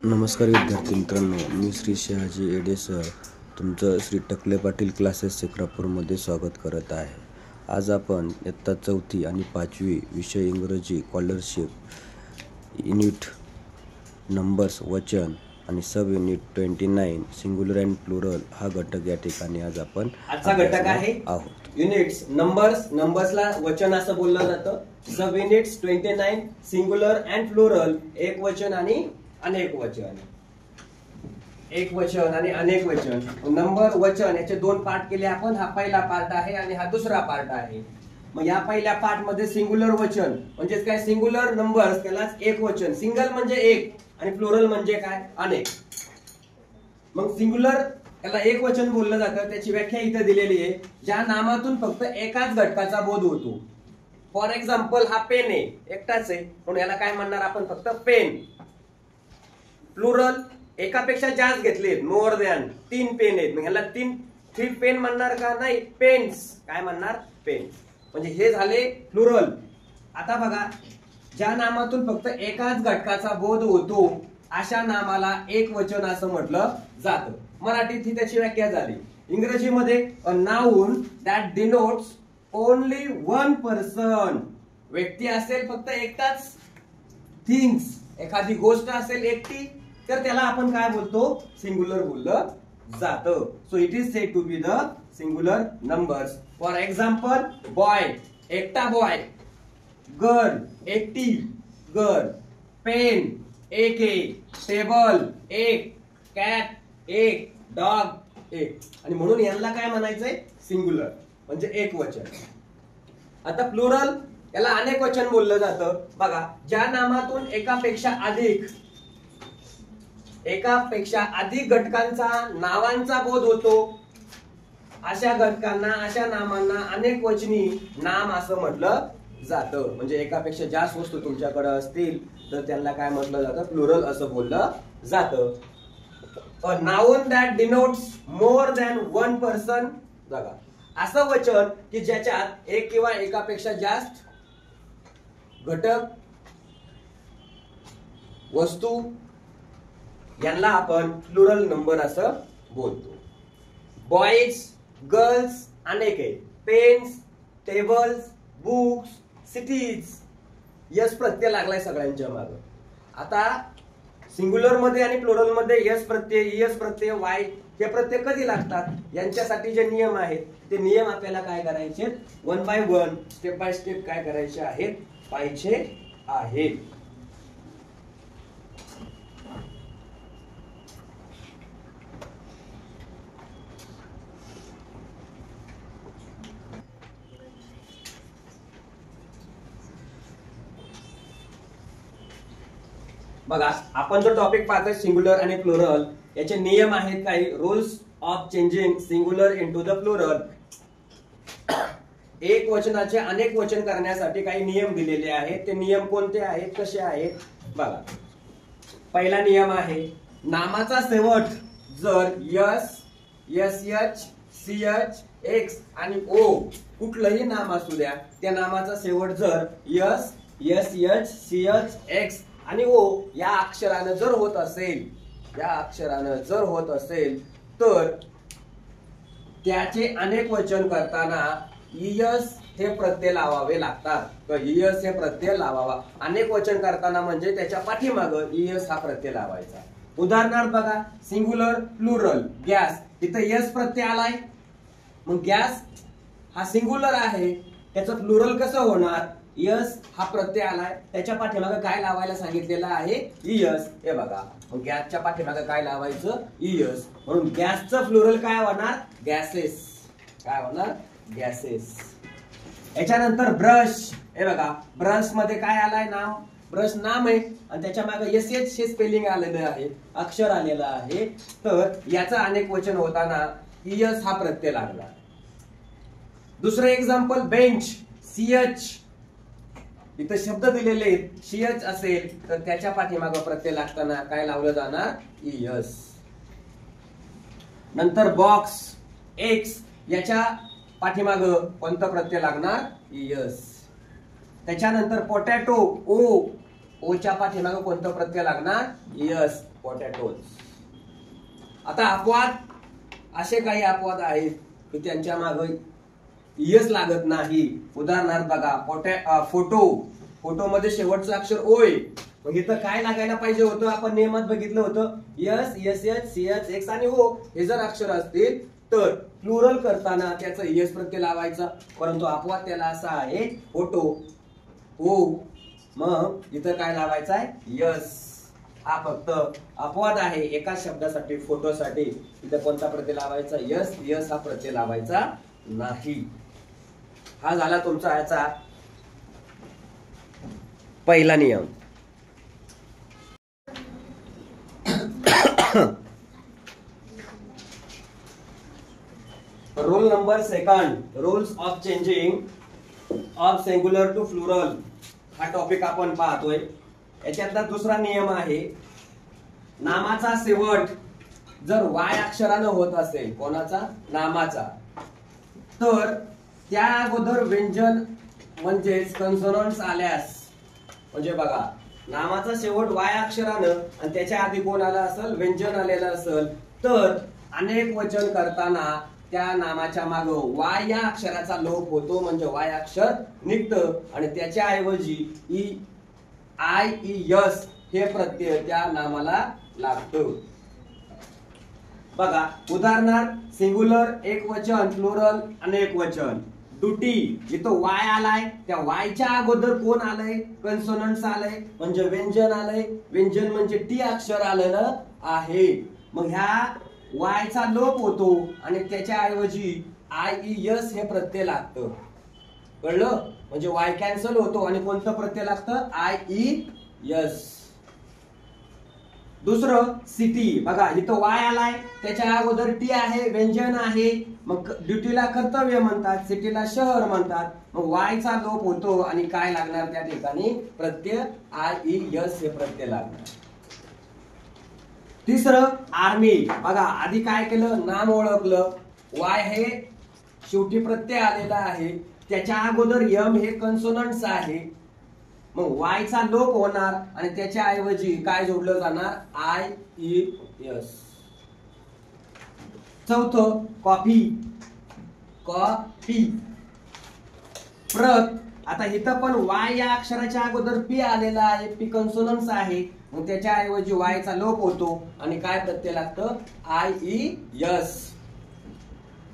नमस्कार विद्यार्थी मित्रांनो, मी श्री शहाजी एडे सर तुमचं श्री टकले पाटील क्लासेस सेक्रापूरमध्ये स्वागत करत आहे. आज आपण इयत्ता 4थी आणि 5वी विषय इंग्रजी स्कॉलरशिप युनिट नंबर्स वचन आणि sub unit 29 singular and plural हा घटक या ठिकाणी आज आपण आजचा घटक आहे आहोत. युनिट्स नंबर्सला वचन असं बोललं जातं. सब युनिट्स 29 सिंग्युलर अँड प्लुरल एक वचन आणि अनेक वचन. एक वचन आणि अनेक वचन. नंबर वचन याचे दोन पार्ट केले आपण. हा पहिला पार्ट आहे आणि हा दुसरा पार्ट आहे. मग या पहिल्या पार्ट मध्ये सिंग्युलर वचन म्हणजे काय, सिंग्युलर नंबर्स त्यालाच एक वचन. सिंगल म्हणजे एक आणि प्लुरल म्हणजे काय, अनेक. मग सिंग्युलर याला एक वचन बोललं जातं. त्याची व्याख्या इथे दिलेली आहे. ज्या नामातून फक्त एकाच घटकाचा बोध होतो. फॉर एक्झाम्पल हा पेन आहे, एकटाच आहे म्हणून याला काय म्हणणार आपण, फक्त पेन. प्लुरल एकापेक्षा जास्त घेतलेत, मोर दॅन 3 पेन आहेत, मग ह्याला 3 पेन म्हणणार का, नाही, पेन्स काय म्हणणार, पेन्स. म्हणजे हे झाले प्लुरल. आता बघा, ज्या नामातून फक्त एकाच घटकाचा बोध होतो अशा नामाला एक वचन असं म्हटलं जातं. मराठीत ही त्याची व्याख्या झाली. इंग्रजीमध्ये a noun that denotes only one person. व्यक्ती असेल फक्त एकटाच, थिंग्स एखादी गोष्ट असेल एकटी, तर त्याला आपण काय बोलतो, सिंग्युलर बोललं जातं. So it is said to be the singular numbers. For example, boy एकटा बॉय, गर्ल एकटी गर्ल, पेन एक एक, टेबल एक, कॅट एक, डॉग एक. आणि म्हणून यांना काय म्हणायचंय, सिंग्युलर म्हणजे एक वचन. आता प्लुरल याला अनेक वचन बोललं जातं. बघा, ज्या नामातून एकापेक्षा अधिक घटकांचा नावांचा बोध होतो अशा घटकांना, अशा नामांना अनेक वचनी नाम असं म्हटलं जातं. म्हणजे एकापेक्षा जास्त वस्तू तुमच्याकडे असतील तर त्यांना काय म्हटलं जातं, प्लुरल असं बोललं जातं. A noun that denotes more than one person. बघा, असं वचन की ज्याच्यात एक किंवा एकापेक्षा जास्त घटक, वस्तू यांना आपण प्लुरल नंबर असं बोलतो. बॉईज, गर्ल्स अनेक आहेत. Pens, tables, books, cities. S प्रत्यय लागलाय सगळ्यांच्या मागे. आता सिंग्युलर मध्ये आणि प्लुरल मध्ये यस प्रत्यय, वाय हे प्रत्यय कधी लागतात, यांच्यासाठी जे नियम आहेत ते नियम आपल्याला काय करायचे, 1 by 1 स्टेप बाय स्टेप काय करायचे आहेत, पाहिजे आहेत. बघा, आपण जो टॉपिक पाहतोय सिंग्युलर आणि प्लुरल, याचे नियम आहेत काही, rules of changing singular into the plural. एक वचनाचे अनेक वचन करण्यासाठी काही नियम दिलेले आहेत. ते नियम कोणते आहेत, कसे आहेत बघा. पहिला नियम आहे, नामाचा शेवट जर S, S H, C H, X आणि ओ कुठलंही नाम असू द्या, त्या नामाचा शेवट जर S, S H, C H, X आणि ओ या अक्षरानं जर होत असेल, तर त्याचे अनेक वचन करताना इयस हे प्रत्यय लावावे लागतात. तर इयस हे प्रत्यय लावावा. अनेक वचन करताना म्हणजे त्याच्या पाठीमागं इयस हा प्रत्यय लावायचा. उदाहरणार्थ बघा, सिंग्युलर प्लुरल गॅस, इथं यस प्रत्यय आलाय. मग गॅस हा सिंग्युलर आहे, त्याचं प्लुरल कसं होणार, यस हा प्रत्यय आलाय, त्याच्या पाठीमागे काय लावायला सांगितलेलं आहे, इयस. हे बघा, मग गॅसच्या पाठीमागे काय लावायचं, इयस. म्हणून गॅसचं प्लुरल काय होणार, गॅसेस. काय होणार, गॅसेस. याच्यानंतर ब्रश. हे बघा, ब्रश मध्ये काय आलाय, नाम, ब्रश नाम आहे आणि त्याच्या मागे एस एच हे स्पेलिंग आलेलं आहे, अक्षर आलेलं आहे. तर याचं अनेक वचन होताना इयस हा प्रत्यय लागला. दुसरं एक्झाम्पल, बेंच, सीएच. इथं शब्द दिलेले आहेत, सीएच असेल तर त्याच्या पाठीमागं प्रत्यय लागताना काय लावलं जाणार, इयस. नंतर बॉक्स, एक्स, याच्या पाठीमागं कोणता प्रत्यय लागणार, इयस. त्याच्यानंतर पोटॅटो, ओ, ओच्या पाठीमागे कोणतं प्रत्यय लागणार? Yes, potatoes. आता अपवाद, असे काही अपवाद आहेत की त्यांच्या मागे यस लागत नाही. उदाहरणार्थ बघा, फोटो मध्ये शेवटचं अक्षर ओ आहे. मग इथं काय लागायला पाहिजे होतं? आपण नियमात बघितलं होतं, S, S H, C H, X आणि ओ हे जर अक्षर असतील तर प्लुरल करताना त्याचं यस प्रत्यय लावायचा. परंतु अपवाद त्याला असा आहे, फोटो ओ, मग इथं काय लावायचं आहे? यस. हा फक्त अपवाद आहे एका शब्दासाठी, फोटोसाठी. इथं कोणता प्रत्यय लावायचा? यस. यस हा प्रत्यय लावायचा नाही. हा झाला तुमचा याचा पहिला नियम. Rule number second, rules of changing of singular to plural. हा टॉपिक आपण पाहतोय. याच्यातला दुसरा नियम आहे, नामाचा शेवट जर वाय अक्षरानं होत असेल, कोणाचा? नामाचा, तर त्या अगोदर व्यंजन म्हणजेच कन्सोनंट्स आल्यास, म्हणजे बघा नामाचा शेवट वाय अक्षरानं आणि त्याच्या आधी कोण आला असेल? व्यंजन आलेलं असेल, तर अनेक वचन करताना त्या नामाच्या मागे वाय या अक्षराचा लोप होतो, म्हणजे वाय अक्षर निघतं आणि त्याच्या ऐवजी ई, आय, ई, यस हे प्रत्यय त्या नामाला लागतो. बघा उदाहरणार्थ, सिंगुलर एक वचन, प्लुरल अनेक वचन. ड्युटी, इथं वाय आलाय, त्या वायच्या अगोदर कोण आलंय? कन्सोनंट्स आलंय, म्हणजे व्यंजन आलंय. व्यंजन म्हणजे टी अक्षर आलेलं आहे. मग ह्या वायचा लोप होतो आणि त्याच्या ऐवजी आय, ई, यस हे प्रत्यय लागतं. कळलं? म्हणजे वाय कॅन्सल होतो आणि कोणतं प्रत्यय लागतं? I, E, yes. दुसरं, सिटी. बघा इथं वाय आलाय, त्याच्या अगोदर टी आहे, व्यंजन आहे. मग ड्युटीला कर्तव्य म्हणतात, सिटीला शहर म्हणतात. मग वायचा लोप होतो आणि काय लागणार त्या ठिकाणी? प्रत्यय आय, ई, यस हे प्रत्यय लागणार. तिसरं, आर्मी. बघा आधी काय केलं? नाम ओळखलं, वाय हे शेवटी प्रत्यय आलेला आहे, त्याच्या अगोदर यम हे कन्सोनंट्स आहे. मग वायचा लोप होणार आणि त्याच्या ऐवजी काय जोडलं जाणार? I, E, yes. चौथं, कॉफी. कॉफी. प्रत. आता इथं पण वाय या अक्षराच्या अगोदर पी आलेला आहे, पी कन्सोनन्स आहे. मग त्याच्या ऐवजी वायचा लोप होतो आणि काय प्रत्यय लागतं? I, E, yes.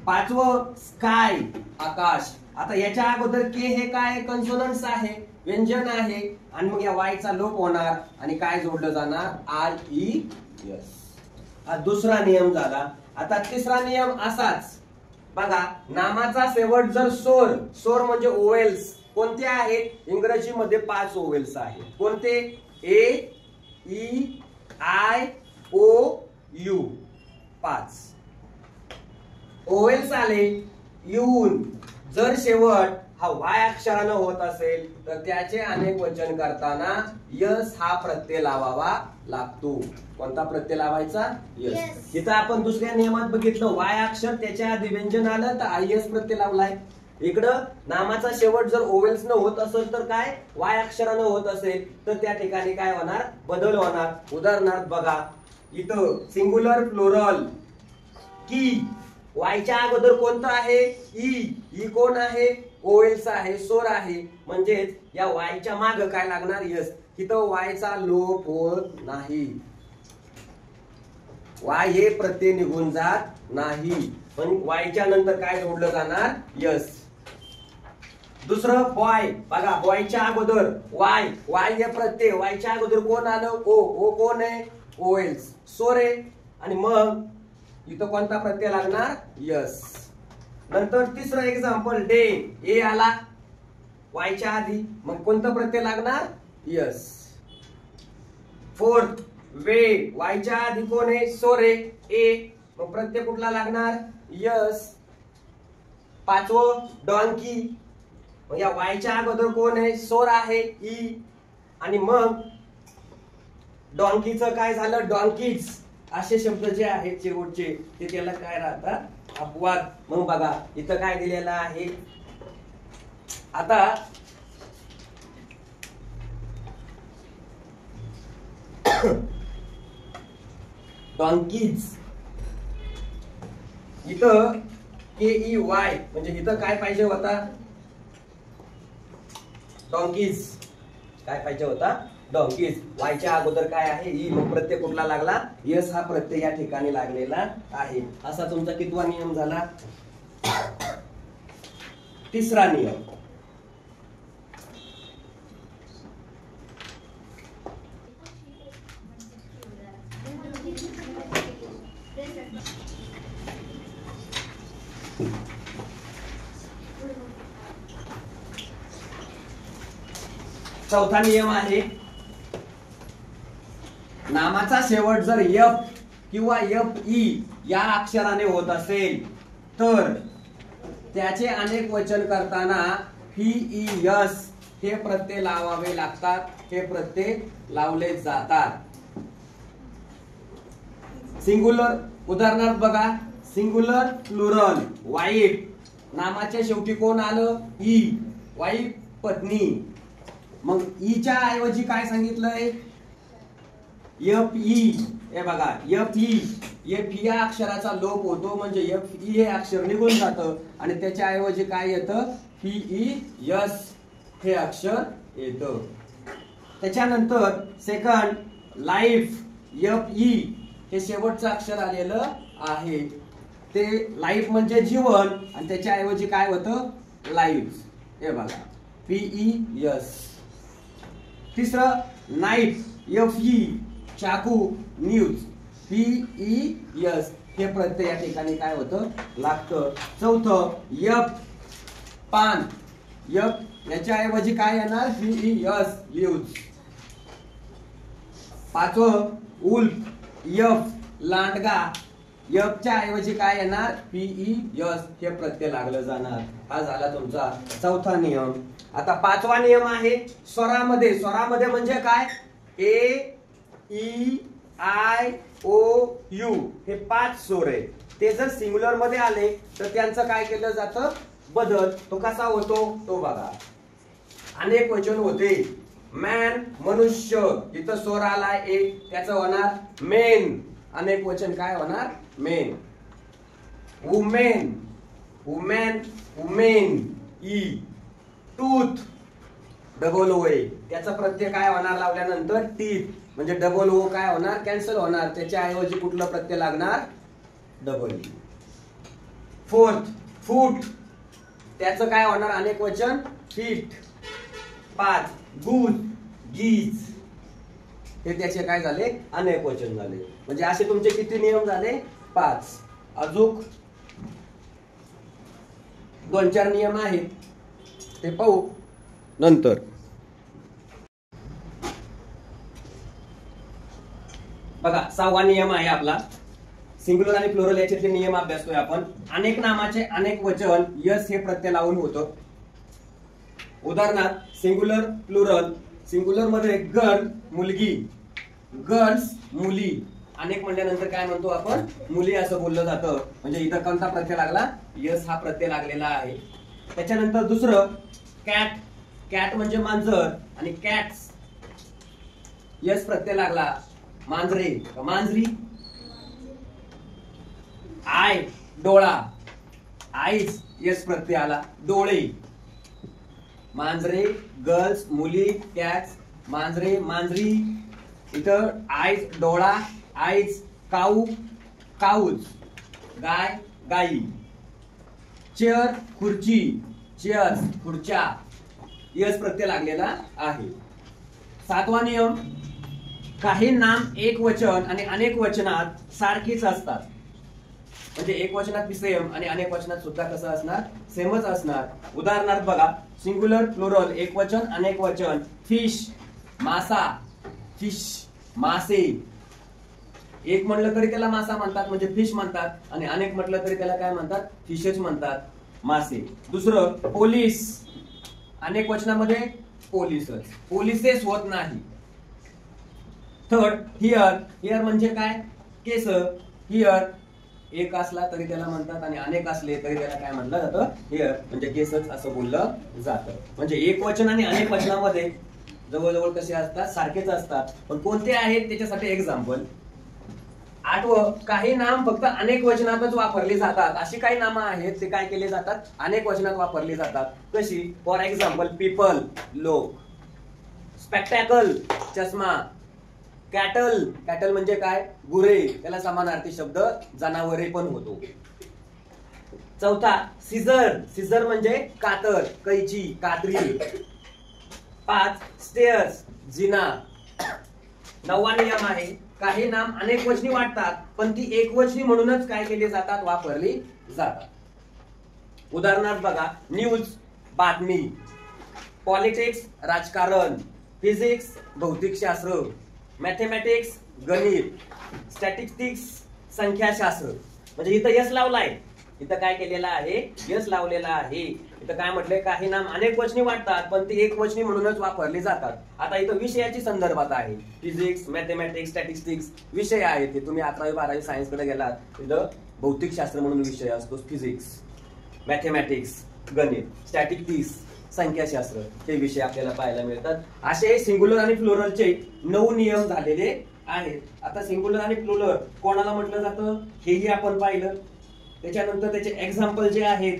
पाचवं, स्काय. आकाश. आता याच्या अगोदर के हे काय? कन्सोनन्स आहे, व्यंजन आहे. आणि मग या वायचा लोप होणार आणि काय जोडलं जाणार? I, E, yes. हा दुसरा नियम झाला. आता तिसरा नियम असाच. बघा नामाचा शेवट जर सोर म्हणजे ओवेल्स कोणते आहेत? इंग्रजीमध्ये 5 ओवेल्स आहेत. कोणते? A, E, I, O, U. 5 vowels आले. येऊन जर शेवट हा वाय अक्षरानं होत असेल तर त्याचे अनेक वचन करताना यस हा प्रत्यय लावावा लागतो. कोणता प्रत्यय लावायचा? यस. इथं आपण दुसऱ्या नियमात बघितलं, वाय अक्षर त्याच्या आधी व्यंजन आलं तर आय यस प्रत्यय लावलाय. इकडं नामाचा शेवट जर ओवेल्स न होत असेल तर काय? वाय अक्षरानं होत असेल तर त्या ठिकाणी काय होणार? बदल होणार. उदाहरणार्थ बघा इथं सिंगुलर प्लुरल की, वायच्या अगोदर कोणतं आहे? ई. ई कोण आहे? ओवेल्स आहे, सोर आहे. म्हणजेच या वायच्या मागे काय लागणार? यस. इथं वायचा लोप होत नाही, वाय हे प्रत्यय निघून जात नाही. पण वायच्या नंतर काय जोडलं जाणार? यस. दुसरं, बॉय. बघा बॉयच्या अगोदर वाय, वाय हे प्रत्यय, वायच्या अगोदर कोण आलं? ओ. ओ कोण आहे? ओवेल्स, सोर आहे. आणि मग इथं कोणता प्रत्यय लागणार? यस. नंतर तिसरं एक्झाम्पल, डे. ए आला वायच्या आधी, मग कोणता प्रत्यय लागणार? यस. फोर्थ, वे. वायच्या आधी कोण आहे? सोर आहे, ए. मग प्रत्यय कुठला लागणार? यस. पाचवं, डॉंकी. मग या वायच्या अगोदर कोण आहे? सोर आहे, ई. आणि मग डॉंकीचं काय झालं? डॉंकीज. असे शब्द जे आहेत शेवटचे ते त्याला काय राहतात? अपवाद. मग बघा इथं काय दिलेलं आहे? आता डॉन्कीज. इथं KEY म्हणजे इथं काय पाहिजे होता? डॉन्कीज. काय पाहिजे होता? डॉन्कीज. वायच्या अगोदर काय आहे? ई. मग प्रत्यय कुठला लागला? यस हा प्रत्यय या ठिकाणी लागलेला आहे. असा तुमचा कितवा नियम झाला? तिसरा नियम. चौथा नियम आहे, नामाचा शेवट जर एफ किंवा FE या अक्षराने होत असेल तर त्याचे अनेक वचन करताना FES हे प्रत्यय लावावे लागतात. हे प्रत्यय लावले जातात. सिंगुलर उदाहरणार्थ बघा, सिंगुलर प्लुरल वाईफ. नामाच्या शेवटी कोण आलं? ई. वाईफ पत्नी. मग ईच्या ऐवजी काय सांगितलंय? FE. हे बघा FE. FE या अक्षराचा लोप होतो म्हणजे FE हे अक्षर निघून जातं आणि त्याच्या ऐवजी काय येतं? FES हे अक्षर येतं. त्याच्यानंतर सेकंड लाईफ. FE हे शेवटचं अक्षर आलेलं आहे. ते लाईफ म्हणजे जीवन आणि त्याच्या ऐवजी काय होतं? लाईफ. हे बघा FES. तिसरं नाईफ. FE चाकू. न्यूज. FES हे प्रत्यय या ठिकाणी काय होतं? लागतं. चौथं F पान. F याच्या ऐवजी काय येणार? FES news. पाचवं उल्फ. F लांडगा. F च्या ऐवजी काय येणार? FES हे प्रत्यय लागलं जाणार. हा झाला तुमचा चौथा नियम. आता पाचवा नियम आहे स्वरामध्ये. स्वरामध्ये म्हणजे काय? A, E, I, O, U हे 5 स्वर आहे. ते जर सिंग्युलर मध्ये आले तर त्यांचं काय केलं जातं? बदल. तो कसा होतो? तो बघा. अनेक वचन होते. मॅन मनुष्य. इथं स्वर आला एक, त्याचं होणार मेन. अनेक वचन काय होणार? Men. Women. Women. Women. E. Tooth. Double O. त्याचा प्रत्यय काय होणार लावल्यानंतर? टीथ. म्हणजे डबल ओ काय होणार? कॅन्सल होणार. त्याच्या ऐवजी कुठला प्रत्यय लागणार? Double E. फोर्थ फूट. त्याचं काय होणार? अनेक वचन फीट. 5 गुज. गीज. हे त्याचे काय झाले? अनेक वचन झाले. म्हणजे असे तुमचे किती नियम झाले? 5. अजून 2-4 नियम आहेत ते पाहू नंतर. बघा 6वा नियम आहे आपला. सिंग्युलर आणि प्लुरल याच्यातले नियम अभ्यासतोय आपण. अनेक नामाचे अनेक वचन यस हे प्रत्यय लावून होतं. उदाहरणार्थ सिंग्युलर प्लुरल. सिंग्युलर मध्ये गर्ल मुलगी. गर्ल्स मुली. अनेक म्हणल्यानंतर काय म्हणतो आपण? मुली असं बोललं जातं. म्हणजे इथं कोणता प्रत्यय लागला? यस हा प्रत्यय लागलेला आहे. त्याच्यानंतर दुसरं कॅट. कॅट म्हणजे मांजर आणि कॅट्स यस प्रत्यय लागला. मांजरे मांजरी. आय डोळा. आईज यस प्रत्यय आला. डोळे. मांजरे गर्ल्स मुली कॅट्स मांजरे मांजरी. इथं आईज डोळा. आईज काऊ काऊज. गाय गाई. चेअर खुर्ची. चेअर्स खुर्च्या यस प्रत्यय लागलेला आहे. 7वा नियम. काही नाम एक वचन आणि अनेक वचनात सारखीच असतात. म्हणजे एक वचनात सेम आणि अनेक वचनात सुद्धा कसं असणार? सेमच असणार. उदाहरणार्थ बघा सिंग्युलर प्लुरल एक वचन अनेक वचन. फिश मासा. फिश मासे. एक म्हणलं तरी त्याला मासा म्हणतात म्हणजे फिश म्हणतात आणि अनेक म्हटलं तरी त्याला काय म्हणतात? फिशच म्हणतात मासे. दुसरं पोलीस. अनेक वचनामध्ये पोलीसच. पोलिसेस होत नाही. Third here. हिअर म्हणजे काय? केस. हिअर एक असला तरी त्याला म्हणतात आणि अनेक असले तरी त्याला काय म्हटलं जातं? हिअर म्हणजे केसच असं बोललं जातं. म्हणजे एक वचन आणि अनेक वचनामध्ये जवळजवळ कसे असतात, सारखेच असतात. पण कोणते आहेत त्याच्यासाठी एक्झाम्पल. आठवं, काही नाम फक्त अनेक वचनातच वापरली जातात. अशी काही नामं आहेत ते काय केले जातात, अनेक वचनात वापरली जातात. कशी, फॉर एक्झाम्पल पीपल, लोक. स्पेक्टॅकल, चष्मा. कॅटल, कॅटल म्हणजे काय, गुरे, त्याला समानार्थी शब्द जनावरे पण होतो. चौथा, सीझर, सीझर म्हणजे कातर, कैची, कात्री. 5, स्टेअर्स, जिना. 9वा नियम आहे, काही नाम अनेक वचनी वाटतात पण ती एकवचनी म्हणूनच काय केली जातात, वापरली जातात. उदाहरणार्थ बघा, न्यूज, बातमी. पॉलिटिक्स, राजकारण. फिजिक्स, भौतिकशास्त्र. मॅथेमॅटिक्स, गणित. स्टॅटिस्टिक्स, संख्याशास्त्र. म्हणजे इथं यस लावलाय, इथं काय केलेलं आहे, यस लावलेला आहे. इथं काय म्हटलंय, काही नाम अनेक वचनी वाटतात पण ती एक वचनी म्हणूनच वापरली जातात. आता इथं विषयाची संदर्भात आहे. फिजिक्स, मॅथेमॅटिक्स, स्टॅटिस्टिक्स विषय आहेत. ते तुम्ही 11वी 12वी सायन्स कडे गेलात, तिथं भौतिकशास्त्र म्हणून विषय असतो. फिजिक्स, मॅथेमॅटिक्स, गणित, स्टॅटिस्टिक्स, संख्याशास्त्र हे विषय आपल्याला पाहायला मिळतात. असे सिंग्युलर आणि प्लुरलचे 9 नियम झालेले आहेत. आता सिंग्युलर आणि प्लुरल कोणाला म्हटलं जातं हेही आपण पाहिलं. त्याच्यानंतर त्याचे एक्झाम्पल जे आहेत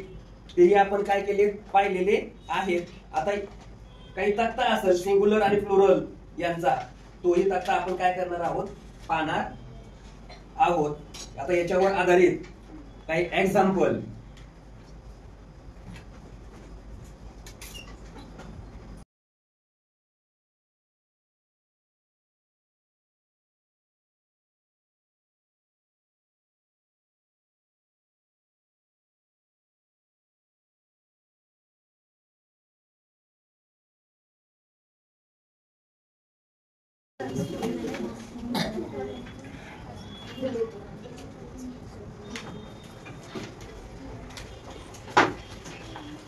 तेही आपण काय केले, पाहिलेले आहेत. आता काही तक्ता असेल सिंग्युलर आणि प्लुरल यांचा, तोही तक्ता आपण काय करणार आहोत, पाहणार आहोत. आता याच्यावर आधारित काही एक्झाम्पल.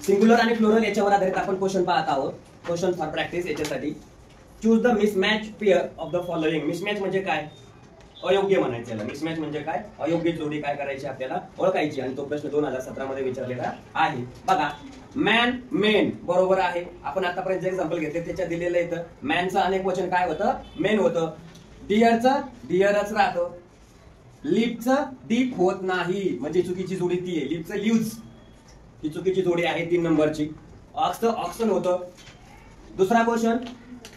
सिंग्युलर आणि प्लुरल याच्यावर आधारित आपण क्वेश्चन पाहत आहोत. क्वेश्चन फॉर प्रॅक्टिस याच्यासाठी. Choose the mismatch pair of the following. Mismatch म्हणजे काय, अयोग्य म्हणायचं याला. मिसमॅच म्हणजे काय, अयोग्य जोडी काय करायची आपल्याला, ओळखायची. आणि तो प्रश्न 2017 मध्ये विचारलेला आहे. बघा, मॅन, मेन बरोबर आहे. आपण आतापर्यंत जे एक्झाम्पल घेतले त्याच्यात दिलेलं इथं मॅनचं अनेक वचन काय होतं, मेन होतं. डिअरचं डिअरच राहतं. लिपचं डीप होत नाही, म्हणजे चुकीची जोडी ती आहे. लिपचं ल्यूज ही चुकीची जोडी आहे 3 नंबरची. ऑक्सचं ऑक्सन होतं. दुसरा question,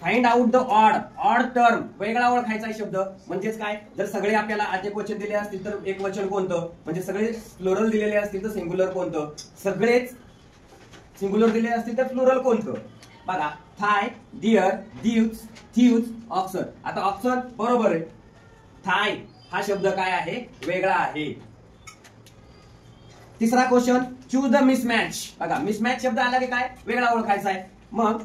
find out the odd. Odd term, वेगळा ओळखायचा शब्द. म्हणजेच काय, जर सगळे आपल्याला अनेक वचन दिले असतील तर एक वचन कोणतं, म्हणजे सगळे प्लुरल दिलेले असतील तर सिंग्युलर कोणतं, सगळेच सिंग्युलर दिले असतील तर प्लुरल कोणतं. बघा, थाय, डिअर, डिव्स, थ्यूज, ऑक्सन. आता ऑक्सन बरोबर आहे. थाय हा शब्द काय आहे, वेगळा आहे. तिसरा क्वेश्चन, चूज द मिसमॅच. बघा, मिसमॅच शब्द आला की काय, वेगळा ओळखायचा आहे. मग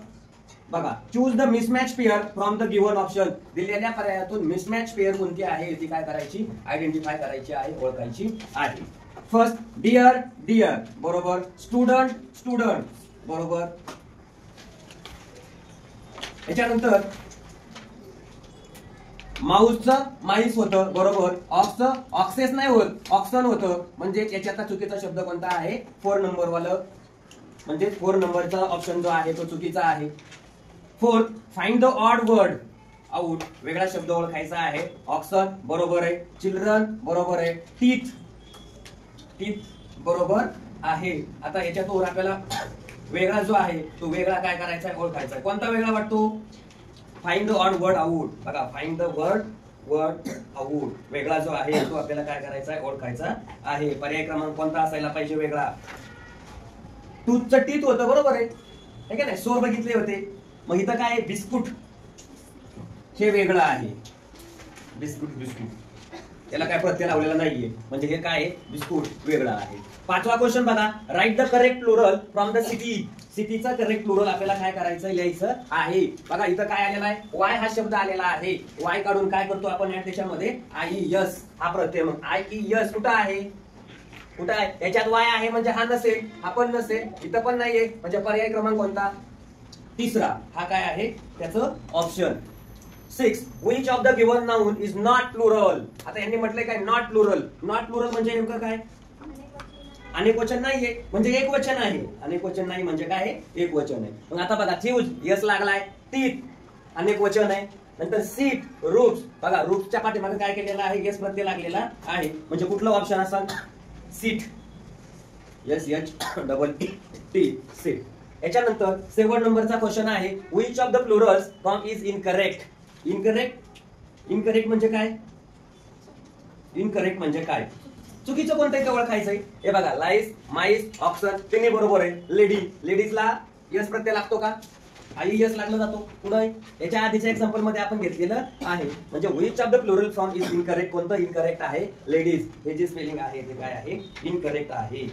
बघा, choose the mismatch pair from the given option. दिलेल्या पर्यायातून मिसमॅच पेअर कोणती आहे ती काय करायची, आयडेंटिफाय करायची आहे, ओळखायची आहे. फर्स्ट, डिअर, डिअर बरोबर. स्टुडंट, स्टुडंट बरोबर. याच्यानंतर माऊसचं माईस होतं बरोबर. ऑक्सचं ऑक्सेस नाही होत, ऑक्सन होतं. म्हणजे याच्यातला चुकीचा शब्द कोणता आहे, 4 नंबर वालं, म्हणजे 4 नंबरचा ऑप्शन जो आहे तो चुकीचा आहे. 4, find the odd word out, वेगळा शब्द ओळखायचा आहे. ऑक्सन बरोबर आहे. चिल्ड्रन बरोबर आहे. टीथ, टीथ बरोबर आहे. आता याच्यातून आपल्याला वेगळा जो आहे तो वेगळा काय करायचा आहे, ओळखायचा आहे. कोणता वेगळा वाटतो, find the odd word out. बघा, फाइंड द वर्ड आउट वेगळा जो आहे तो आपल्याला काय करायचा आहे, ओळखायचा आहे. पर्याय क्रमांक कोणता असायला पाहिजे, वेगळा. टूथचं टीथ होतं बरोबर आहे, ठीक आहे ना, सोर बघितले होते. मग इथं काय, बिस्कुट हे वेगळं आहे. बिस्कुट, बिस्कुट याला काय प्रत्यय लावलेला नाहीये, म्हणजे हे काय आहे, बिस्कुट वेगळं आहे. 5वा क्वेश्चन बघा, write the correct plural from the city. सिटीचा करेक्ट प्लुरल आपल्याला काय करायचं, लिहायचं आहे. बघा, इथं काय आलेला आहे, वाय हा शब्द आलेला आहे. वाय काढून काय करतो आपण त्याच्यामध्ये, आई यस हा प्रत्यय. मग आय ई यस कुठं आहे, कुठं आहे, याच्यात वाय आहे म्हणजे हा नसेल, हा पण नसेल, इथं पण नाहीये, म्हणजे पर्याय क्रमांक कोणता, तिसरा हा काय आहे त्याचं option. 6, which of the given noun is not plural. आता यांनी म्हटलंय काय, नॉट प्लुरल. नॉट प्लुरल म्हणजे नेमकं काय, अनेक वचन नाहीये, म्हणजे एक वचन आहे. अनेक वचन नाही म्हणजे काय, एक वचन आहे. मग आता बघा, थ्यूज यस लागलाय. टीथ अनेक वचन आहे. नंतर सीट, रूट्स, बघा रूट्सच्या पाठीमागे काय केलेलं आहे, एस प्रत्यय लागलेला आहे, म्हणजे कुठलं ऑप्शन असेल, सीट, SHEET, सीट. याच्यानंतर 7 नंबरचा क्वेश्चन आहे, which of the Plurals form is incorrect. Incorrect म्हणजे काय, इनकरेक्ट म्हणजे काय, चुकीचं कोणतं ते ओळखायचंय. हे बघा, लाईस, माईस, ऑक्सन तिन्ही बरोबर आहे. लेडीजला यस प्रत्यय लागतो का, IES लागला जातो. पुढे याच्या आधीच्या एक्झाम्पल मध्ये आपण घेतलेलं आहे, म्हणजे which of the plural form is incorrect, कोणतं इनकरेक्ट आहे, लेडीज. हे जे स्पेलिंग आहे ते काय आहे, इनकरेक्ट आहे.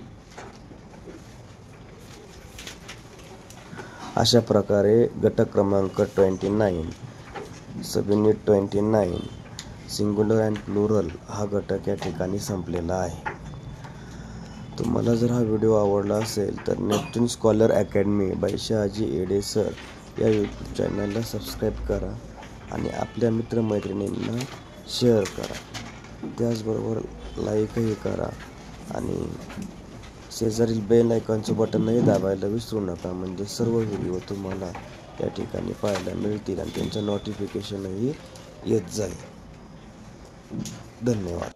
अशा प्रकारे घटक क्रमांक 29 sub unit 29 singular and plural हा घटक या ठिकाणी संपलेला आहे. तुम्हाला जर हा व्हिडिओ आवडला असेल तर Neptune scholar academy by Shahaji Ede sir या यूट्यूब चॅनलला सबस्क्राईब करा आणि आपल्या मित्रमैत्रिणींना शेअर करा. त्याचबरोबर लाईकही करा आणि शेजारील बेल आयकॉनचं बटनही दाबायला विसरू नका, म्हणजे सर्व व्हिडिओ तुम्हाला या ठिकाणी पाहायला मिळतील आणि त्यांचं नोटिफिकेशनही येत जाईल. धन्यवाद.